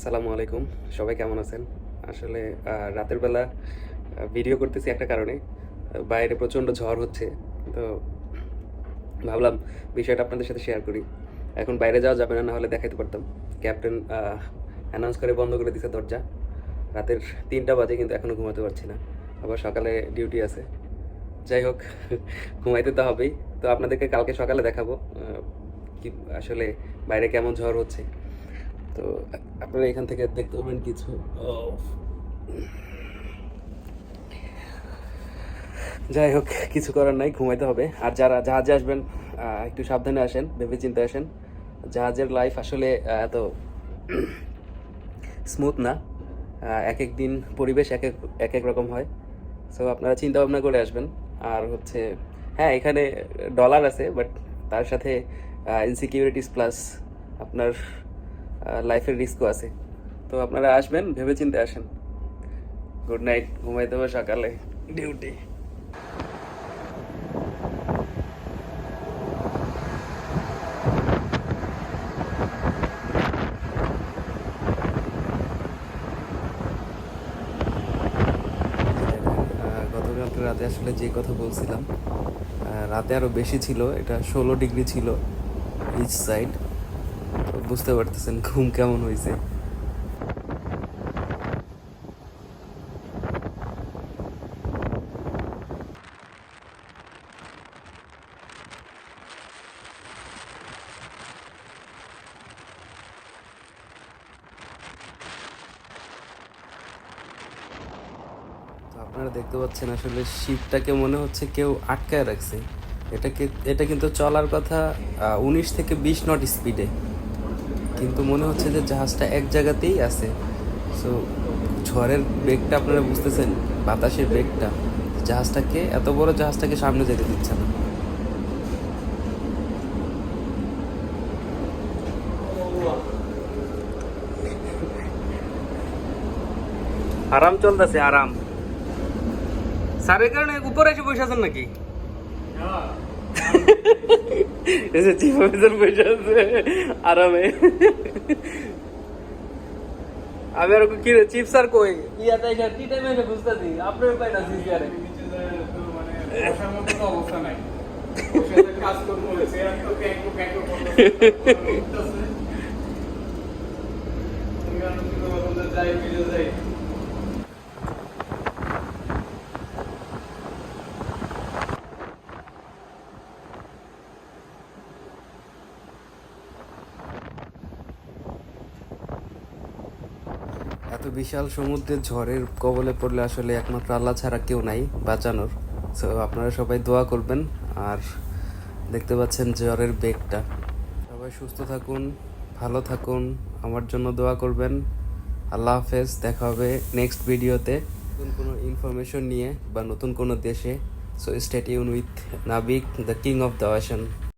আসসালামু আলাইকুম। সবাই কেমন আছেন? আসলে রাতের বেলা ভিডিও করতেছি একটা কারণে। বাইরে প্রচণ্ড ঝড় হচ্ছে। তো ভাবলাম বিষয়টা আপনাদের সাথে শেয়ার করি। এখন বাইরে যাওয়া যাবে না, নাহলে দেখাইতে পারতাম। ক্যাপ্টেন অ্যানাউন্স করে বন্ধ করে দিছে দরজা। রাতের ৩টা বাজে কিন্তু এখনও ঘুমাতে পারছি না। আবার সকালে ডিউটি আছে। যাই হোক, ঘুমাইতে তো হবেই। তো আপনাদেরকে কালকে সকালে দেখাবো কি আসলে বাইরে কেমন ঝড় হচ্ছে। তো আপনারা এখান থেকে দেখতে পাবেন কিছু। যাই হোক, কিছু করার নাই, ঘুমাইতে হবে। আর যারা জাহাজে আসবেন একটু সাবধানে আসেন, ভেবে চিন্তে আসেন। জাহাজের লাইফ আসলে এত স্মুথ না। এক এক দিন পরিবেশ এক এক এক এক রকম হয়। সো আপনারা চিন্তা ভাবনা করে আসবেন। আর হচ্ছে, হ্যাঁ, এখানে ডলার আছে, বাট তার সাথে ইনসিকিউরিটিস প্লাস আপনার লাইফের রিস্কও আছে। তো আপনারা আসবেন, ভেবে চিন্তে আসেন। গুড নাইট, ঘুমাইতে হবে, সকালে ডিউটি। গতকালকে রাতে আসলে যে কথা বলছিলাম, রাতে আরও বেশি ছিল, এটা 16 ডিগ্রি ছিল ইচ সাইড। তো বুঝতে পারতেছেন ঘুম কেমন হয়েছে। তো আপনারা দেখতে পাচ্ছেন আসলে শিপটাকে মনে হচ্ছে কেউ আটকায় রাখছে। এটা কিন্তু চলার কথা 19 থেকে 20 নট স্পিডে, কিন্তু মনে হচ্ছে যে জাহাজটা এক জায়গাতেই আছে। সো ঝড়ের বেগটা আপনারা বুঝতেছেন, বাতাসের বেগটা জাহাজটাকে, এত বড় জাহাজটাকে সামনে যেতে দিচ্ছে না। আরাম চলতেছে, আরাম। স্যারের কারণে উপরে এসে বসে আছেন নাকি? এসে চিফ অফিসার বসে আছে আরামে। আমি আর কি রে, চিফ স্যার কই? ইয়াতে এসে টি টাইমে এসে বুঝতেছি আপনার পাই না সিসিআরে। অবস্থা নাই, কাজ করবো যাই। এত বিশাল সমুদ্রের ঝড়ের কবলে পড়লে আসলে একমাত্র আল্লাহ ছাড়া কেউ নাই বাঁচানোর। সো আপনারা সবাই দোয়া করবেন। আর দেখতে পাচ্ছেন ঝড়ের বেগটা। সবাই সুস্থ থাকুন, ভালো থাকুন, আমার জন্য দোয়া করবেন। আল্লাহ হাফেজ, দেখা হবে নেক্সট ভিডিওতে নতুন কোনো ইনফরমেশন নিয়ে বা নতুন কোনো দেশে। সো স্টে টিউন উইথ নাবিক, the king of the ocean.